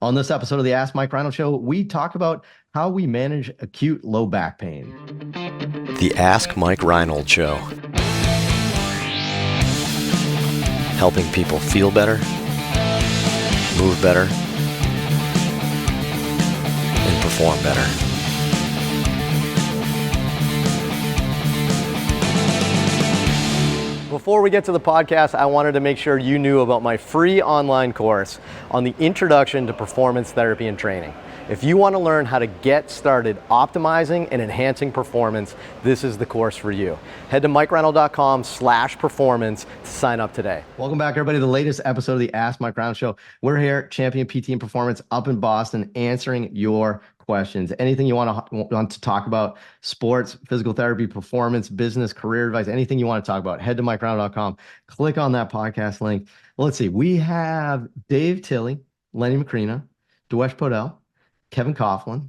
On this episode of the Ask Mike Reinold Show, we talk about how we manage acute low back pain. The Ask Mike Reinold Show. Helping people feel better, move better, and perform better. Before we get to the podcast, I wanted to make sure you knew about my free online course on the Introduction to Performance Therapy and Training. If you want to learn how to get started optimizing and enhancing performance, this is the course for you. Head to mikereinold.com/performance to sign up today. Welcome back, everybody, to the latest episode of the Ask Mike Reinold Show. We're here, Champion PT and Performance up in Boston, answering your questions. Anything you want to talk about, sports, physical therapy, performance, business, career advice, anything you want to talk about, head to mikereinold.com, click on that podcast link. Let's see. We have Dave Tilley, Lenny Macrina, Dewesh Podell, Kevin Coughlin,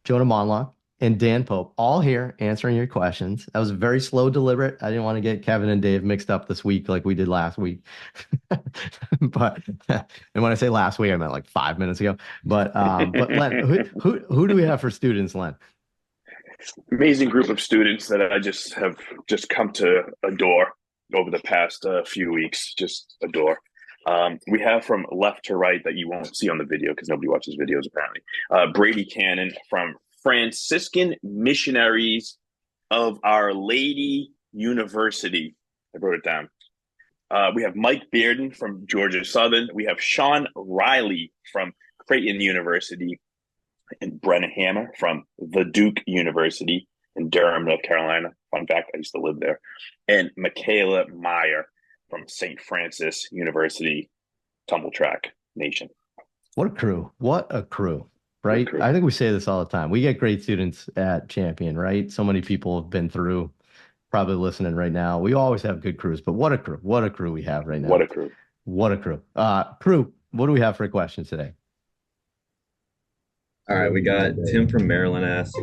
Jonah Monlock, and Dan Pope, all here answering your questions. That was very slow, deliberate. I didn't want to get Kevin and Dave mixed up this week like we did last week. But and when I say last week, I meant like 5 minutes ago. But Len, who do we have for students, Len? Amazing group of students that I have come to adore over the past few weeks. Just adore. We have from left to right that you won't see on the video because nobody watches videos apparently. Brady Cannon from Franciscan Missionaries of Our Lady University. I wrote it down. We have Mike Bearden from Georgia Southern. We have Sean Riley from Creighton University, and Brennan Hammer from the Duke University in Durham, North Carolina. Fun fact, I used to live there. And Michaela Meyer from St. Francis University, Tumble Track Nation. What a crew. What a crew, right? I think we say this all the time. We get great students at Champion, right? So many people have been through, probably listening right now. We always have good crews, but what a crew. What a crew we have right now. What a crew. What a crew. Crew, what do we have for questions today? All right, we got Tim from Maryland asks,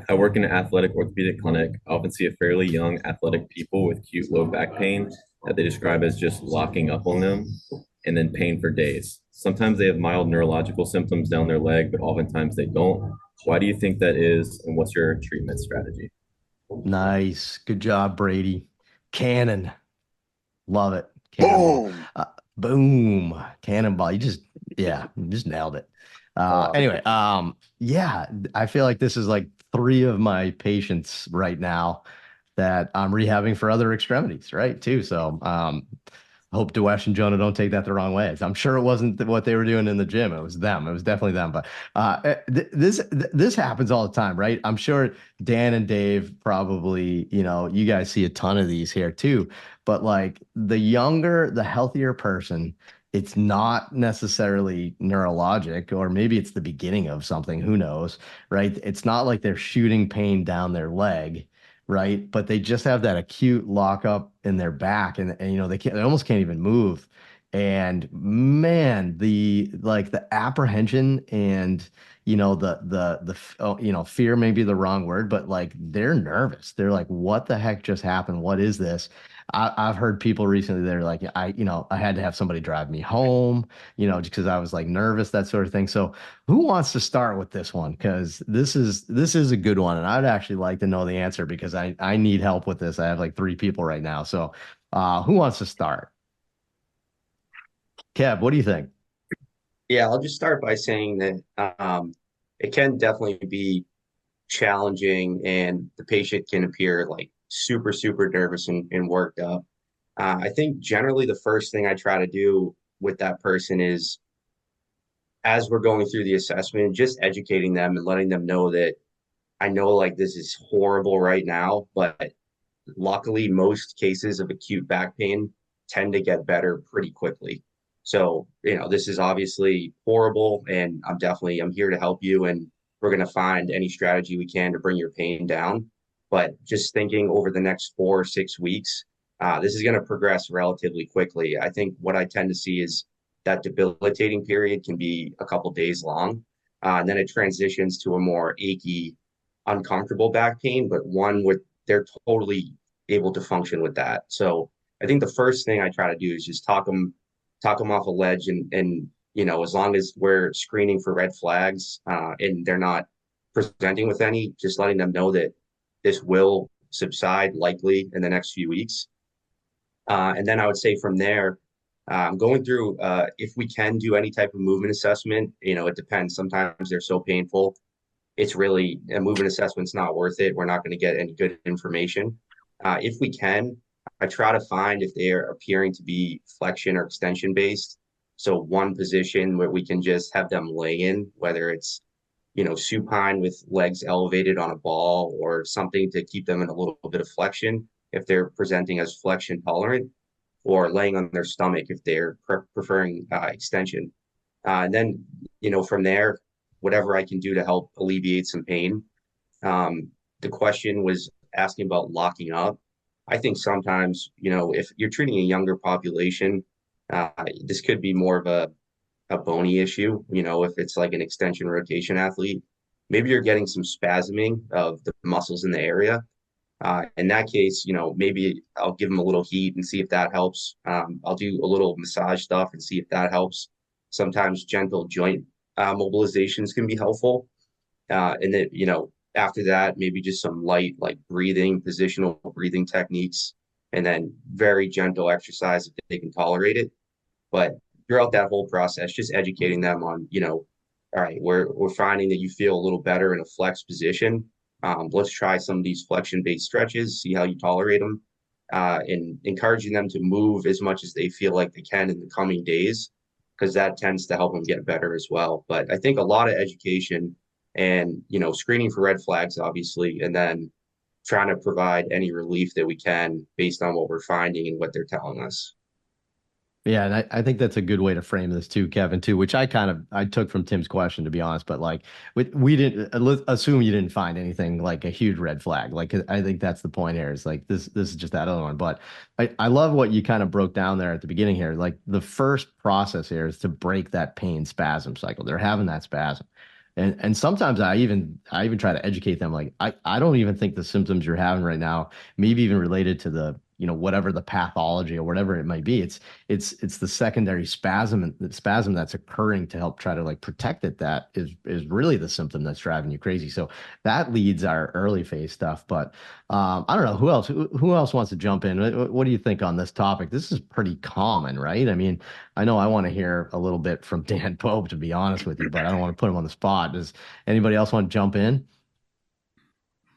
I work in an athletic orthopedic clinic. I often see a fairly young athletic people with acute low back pain that they describe as just locking up on them and then pain for days. Sometimes they have mild neurological symptoms down their leg, but oftentimes they don't. Why do you think that is, and what's your treatment strategy? Nice. Good job, Brady. Cannon. Love it. Cannonball. Boom. Boom. Cannonball. You just nailed it. Anyway, yeah, I feel like this is like 3 of my patients right now that I'm rehabbing for other extremities, right? Too. So, hope Dewesh and Jonah don't take that the wrong way. I'm sure it wasn't what they were doing in the gym. It was them. It was definitely them. But this happens all the time, right? I'm sure Dan and Dave probably, you guys see a ton of these here too. But like the younger, the healthier person, it's not necessarily neurologic, or maybe it's the beginning of something. Who knows, right? It's not like they're shooting pain down their leg, right? But they just have that acute lockup in their back, and they almost can't even move. And man, the apprehension and fear may be the wrong word, but like they're nervous. They're like, what the heck just happened? What is this? I've heard people recently, they're like, I had to have somebody drive me home, because I was like nervous, that sort of thing. So who wants to start with this one? Because this is a good one. And I'd actually like to know the answer because I need help with this. I have like 3 people right now. So who wants to start? Kev, what do you think? Yeah, I'll just start by saying that it can definitely be challenging, and the patient can appear like super, super nervous and worked up. I think generally the first thing I try to do with that person is, as we're going through the assessment, just educating them and letting them know that I know like this is horrible right now, but luckily most cases of acute back pain tend to get better pretty quickly. So, this is obviously horrible, and I'm here to help you, and we're going to find any strategy we can to bring your pain down. But just thinking over the next 4 or 6 weeks, this is going to progress relatively quickly. I think what I tend to see is that debilitating period can be a couple days long, and then it transitions to a more achy, uncomfortable back pain, but one with they're totally able to function with that. So I think the first thing I try to do is just talk them off a ledge and as long as we're screening for red flags and they're not presenting with any, just letting them know that this will subside likely in the next few weeks. And then I would say from there, going through, if we can do any type of movement assessment, it depends. Sometimes they're so painful. It's really a movement assessment's not worth it. We're not going to get any good information. If we can, I try to find if they are appearing to be flexion or extension based. So one position where we can just have them lay in, whether it's, supine with legs elevated on a ball or something to keep them in a little bit of flexion if they're presenting as flexion tolerant, or laying on their stomach if they're preferring extension. And then, from there, whatever I can do to help alleviate some pain. The question was asking about locking up. I think sometimes, if you're treating a younger population, this could be more of a bony issue. If it's like an extension rotation athlete, maybe you're getting some spasming of the muscles in the area. In that case, maybe I'll give them a little heat and see if that helps. I'll do a little massage stuff and see if that helps. Sometimes gentle joint mobilizations can be helpful. And then, after that, maybe just some light, like breathing, positional breathing techniques, and then very gentle exercise if they can tolerate it. But throughout that whole process, just educating them on, all right, we're finding that you feel a little better in a flex position. Let's try some of these flexion-based stretches, see how you tolerate them, and encouraging them to move as much as they feel like they can in the coming days, because that tends to help them get better as well. But I think a lot of education and, screening for red flags, obviously, and then trying to provide any relief that we can based on what we're finding and what they're telling us. Yeah, and I think that's a good way to frame this too, Kevin, too, which I took from Tim's question, to be honest. But like, we didn't let's assume you didn't find anything like a huge red flag. Like, I think that's the point here. Is like this is just that other one. But I love what you kind of broke down there at the beginning here. Like the first process here is to break that pain spasm cycle. They're having that spasm. And sometimes I even try to educate them. Like, I don't even think the symptoms you're having right now, maybe even related to the, whatever the pathology or whatever it might be. It's the secondary spasm that's occurring to help try to like protect it. That is really the symptom that's driving you crazy. So that leads our early phase stuff. But I don't know who else wants to jump in. What do you think on this topic? This is pretty common, right? I mean, I know I want to hear a little bit from Dan Pope, to be honest with you, but I don't want to put him on the spot. Does anybody else want to jump in?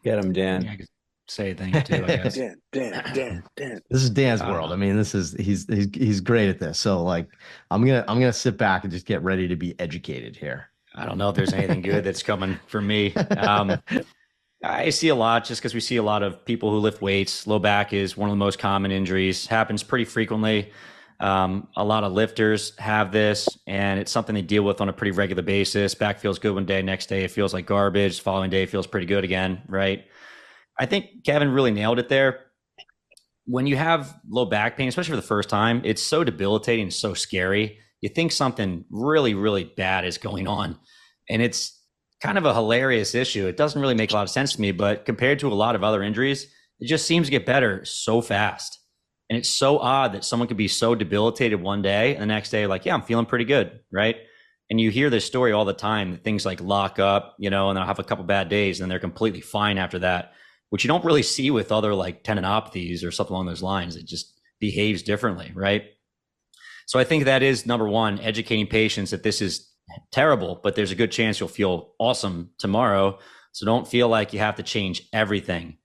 Get him, Dan. Yeah, I could say things too, I guess. Dan. This is Dan's world. I mean, he's great at this. So like, I'm gonna sit back and just get ready to be educated here. I don't know if there's anything good that's coming from me. I see a lot just because we see a lot of people who lift weights. Low back is one of the most common injuries, happens pretty frequently. A lot of lifters have this, and it's something they deal with on a pretty regular basis. Back feels good one day, next day it feels like garbage, following day it feels pretty good again, right? I think Kevin really nailed it there. When you have low back pain, especially for the first time, it's so debilitating and so scary. You think something really, really bad is going on, and it's kind of a hilarious issue. It doesn't really make a lot of sense to me, but compared to a lot of other injuries, it just seems to get better so fast. And it's so odd that someone could be so debilitated one day and the next day, like, yeah, I'm feeling pretty good, right? And you hear this story all the time, that things like lock up, and they'll have a couple bad days and they're completely fine after that, which you don't really see with other like tendinopathies or something along those lines. It just behaves differently, right? So I think that is number one, educating patients that this is terrible, but there's a good chance you'll feel awesome tomorrow. So don't feel like you have to change everything.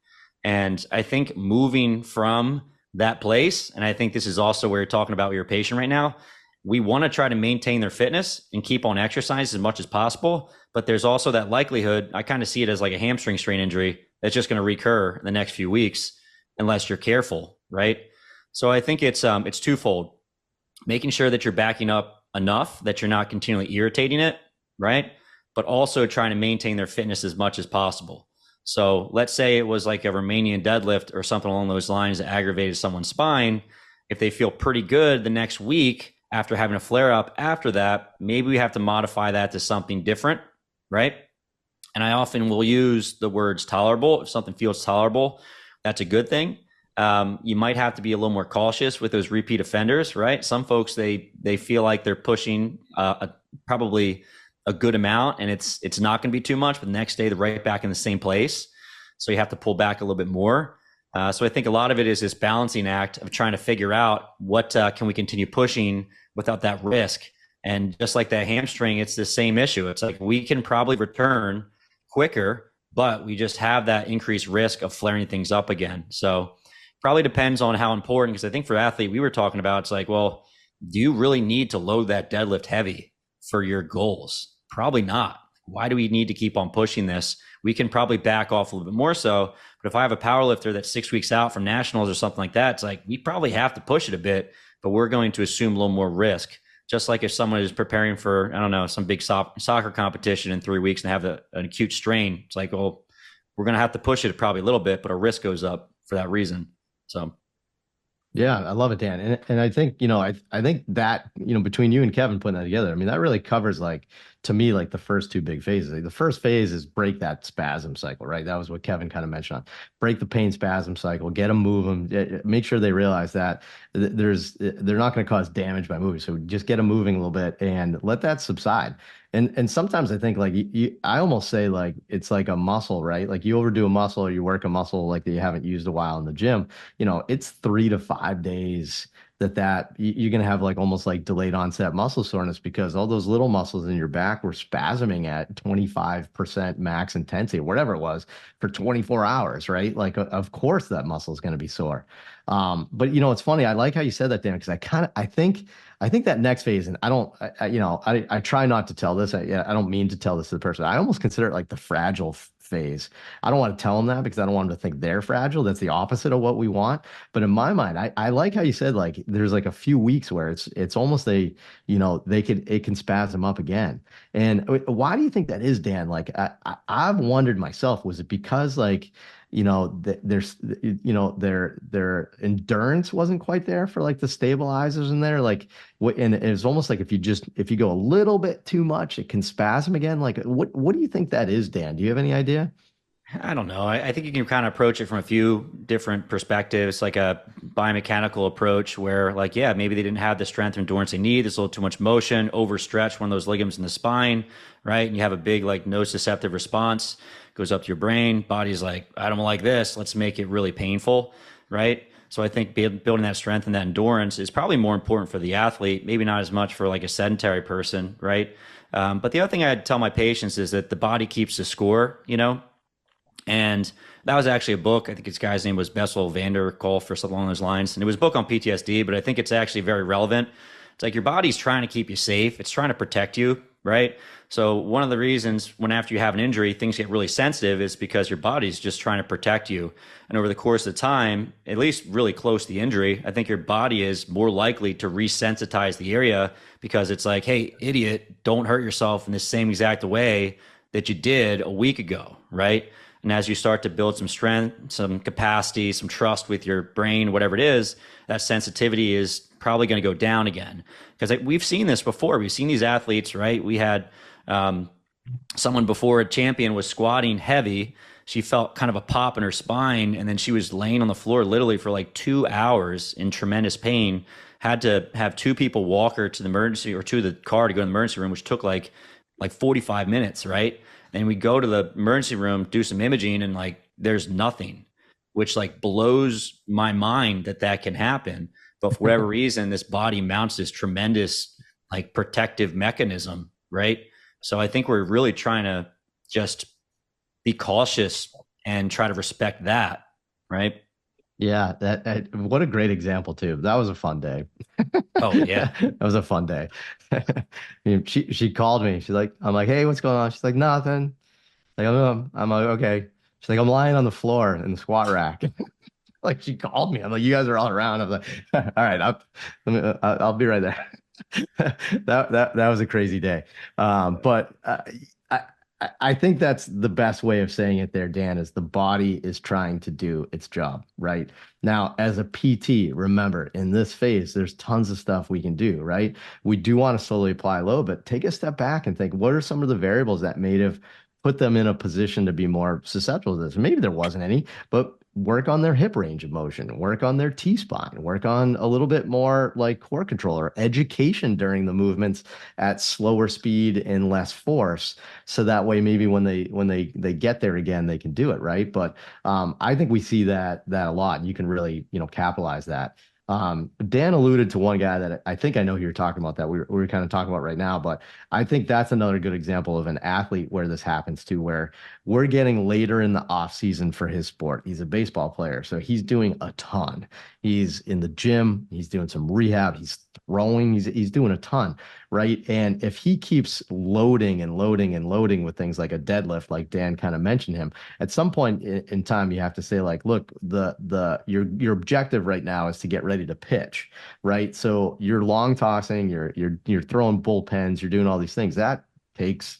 And I think moving from that place, and I think this is also where you're talking about with your patient right now, we want to try to maintain their fitness and keep on exercise as much as possible. But there's also that likelihood, I kind of see it as like a hamstring strain injury that's just going to recur in the next few weeks unless you're careful, right? So I think it's twofold. Making sure that you're backing up enough that you're not continually irritating it, right? But also trying to maintain their fitness as much as possible. So let's say it was like a Romanian deadlift or something along those lines that aggravated someone's spine. If they feel pretty good the next week after having a flare up after that, maybe we have to modify that to something different, right? And I often will use the words tolerable. If something feels tolerable, that's a good thing. You might have to be a little more cautious with those repeat offenders, right? Some folks, they feel like they're pushing probably a good amount, and it's not going to be too much, but the next day they're right back in the same place. So you have to pull back a little bit more. So I think a lot of it is this balancing act of trying to figure out what can we continue pushing without that risk. And just like that hamstring, it's the same issue. It's like we can probably return quicker, but we just have that increased risk of flaring things up again. So probably depends on how important, because I think for athlete, we were talking about, it's like, well, do you really need to load that deadlift heavy for your goals? Probably not. Why do we need to keep on pushing this? We can probably back off a little bit more so. But if I have a power lifter that's 6 weeks out from nationals or something like that, it's like, we probably have to push it a bit, but we're going to assume a little more risk. Just like if someone is preparing for, I don't know, some big soccer competition in 3 weeks and have an acute strain, it's like, well, we're going to have to push it probably a little bit, but our risk goes up for that reason. So. Yeah, I love it, Dan. And I think, I think that, between you and Kevin putting that together, I mean, that really covers, like, to me, like the first two big phases. Like, the first phase is break that spasm cycle, right? That was what Kevin kind of mentioned on. Break the pain spasm cycle, get them moving, make sure they realize that they're not going to cause damage by moving. So just get them moving a little bit and let that subside. And sometimes I think, like, I almost say, like, it's like a muscle, right? Like, you overdo a muscle or you work a muscle like that you haven't used a while in the gym, it's 3 to 5 days that you're going to have, like, almost like delayed onset muscle soreness, because all those little muscles in your back were spasming at 25% max intensity, whatever it was, for 24 hours, right? Like, of course that muscle is going to be sore. But it's funny. I like how you said that, Dan, because I think that next phase, and I try not to tell this. I don't mean to tell this to the person. I almost consider it like the fragile phase. I don't want to tell them that because I don't want them to think they're fragile. That's the opposite of what we want. But in my mind, I like how you said, like, there's like a few weeks where it's almost it can spasm up again. And why do you think that is, Dan? Like, I've wondered myself, was it because, like, their endurance wasn't quite there for, like, the stabilizers in there, like, and it's almost like if you go a little bit too much, it can spasm again. Like, what do you think that is, Dan? Do you have any idea? I don't know. I think you can kind of approach it from a few different perspectives, like a biomechanical approach where, like, yeah, maybe they didn't have the strength or endurance they need. There's a little too much motion, overstretch one of those ligaments in the spine, right? And you have a big, like, nociceptive response, goes up to your brain. Body's like, I don't like this. Let's make it really painful, right? So I think building that strength and that endurance is probably more important for the athlete, maybe not as much for, like, a sedentary person, right? But the other thing I'd tell my patients is that the body keeps the score, and that was actually a book. I think this guy's name was Bessel van der Kolk or something along those lines. And it was a book on PTSD, but I think it's actually very relevant. It's like your body's trying to keep you safe. It's trying to protect you, right? So one of the reasons when after you have an injury, things get really sensitive is because your body's just trying to protect you. And over the course of time, at least really close to the injury, I think your body is more likely to resensitize the area because it's like, hey, idiot, don't hurt yourself in the same exact way that you did a week ago, right? And as you start to build some strength, some capacity, some trust with your brain, whatever it is, that sensitivity is probably going to go down again. Because we've seen this before. We've seen these athletes, right? We had someone before, a champion, was squatting heavy. She felt kind of a pop in her spine, and then she was laying on the floor literally for like 2 hours in tremendous pain. Had to have 2 people walk her to the emergency or to the car to go to the emergency room, which took like 45 minutes, right? And we go to the emergency room, do some imaging, and, like, there's nothing, which, like, blows my mind that can happen. But for whatever reason, this body mounts this tremendous, like, protective mechanism, right? So I think we're really trying to just be cautious and try to respect that, right? Yeah, what a great example too. That was a fun day. Oh yeah, that was a fun day. She called me. I'm like, hey, what's going on? She's like, nothing. Like, I'm like, okay. She's like, I'm lying on the floor in the squat rack. Like, she called me. I'm like, you guys are all around. I'm like, all right, I'll be right there. That was a crazy day. But I think that's the best way of saying it there, Dan, is the body is trying to do its job, right? Now, as a PT, remember, in this phase, there's tons of stuff we can do, right? We do want to slowly apply load, but take a step back and think, what are some of the variables that may have put them in a position to be more susceptible to this. Maybe there wasn't any, but work on their hip range of motion, work on their T-spine, work on a little bit more like core control or education during the movements at slower speed and less force. So that way, maybe when they get there again, they can do it, right? But I think we see that a lot, and you can really, capitalize that. Dan alluded to one guy that I think I know who you're talking about that we're kind of talking about right now, but I think that's another good example of an athlete where this happens to, where we're getting later in the off season for his sport. He's a baseball player, so he's doing a ton. He's in the gym, he's doing some rehab, he's throwing, he's doing a ton, right? And if he keeps loading and loading and loading with things like a deadlift, like Dan kind of mentioned him, at some point in time, you have to say like, look, your objective right now is to get ready to pitch, right? So you're long tossing, you're throwing bullpens, you're doing all these things.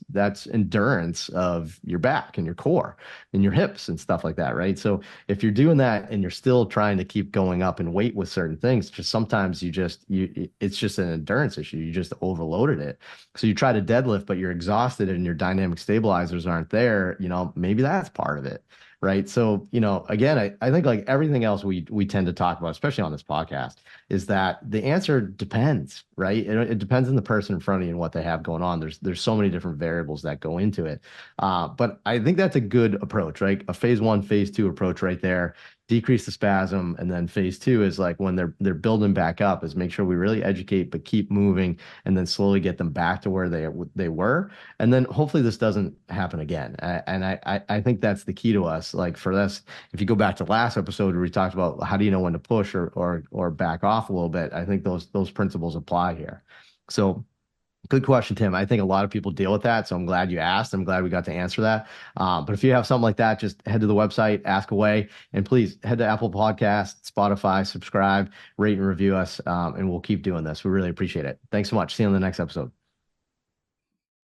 That's endurance of your back and your core and your hips and stuff like that, right? So if you're doing that and you're still trying to keep going up in weight with certain things, just sometimes it's just an endurance issue. You just overloaded it. So you try to deadlift, but you're exhausted and your dynamic stabilizers aren't there, maybe that's part of it. Right. So, again, I think like everything else we tend to talk about, especially on this podcast, is that the answer depends, right? It depends on the person in front of you and what they have going on. There's so many different variables that go into it. But I think that's a good approach, right? A phase 1, phase 2 approach right there. Decrease the spasm, and then phase 2 is like when they're building back up, is make sure we really educate but keep moving, and then slowly get them back to where they were, and then hopefully this doesn't happen again. And I think that's the key to us. Like for this, if you go back to last episode where we talked about how do you know when to push or back off a little bit, I think those principles apply here. So. Good question, Tim. I think a lot of people deal with that, so I'm glad you asked. I'm glad we got to answer that. But if you have something like that, just head to the website, ask away, and please head to Apple Podcasts, Spotify, subscribe, rate and review us, and we'll keep doing this. We really appreciate it. Thanks so much. See you on the next episode.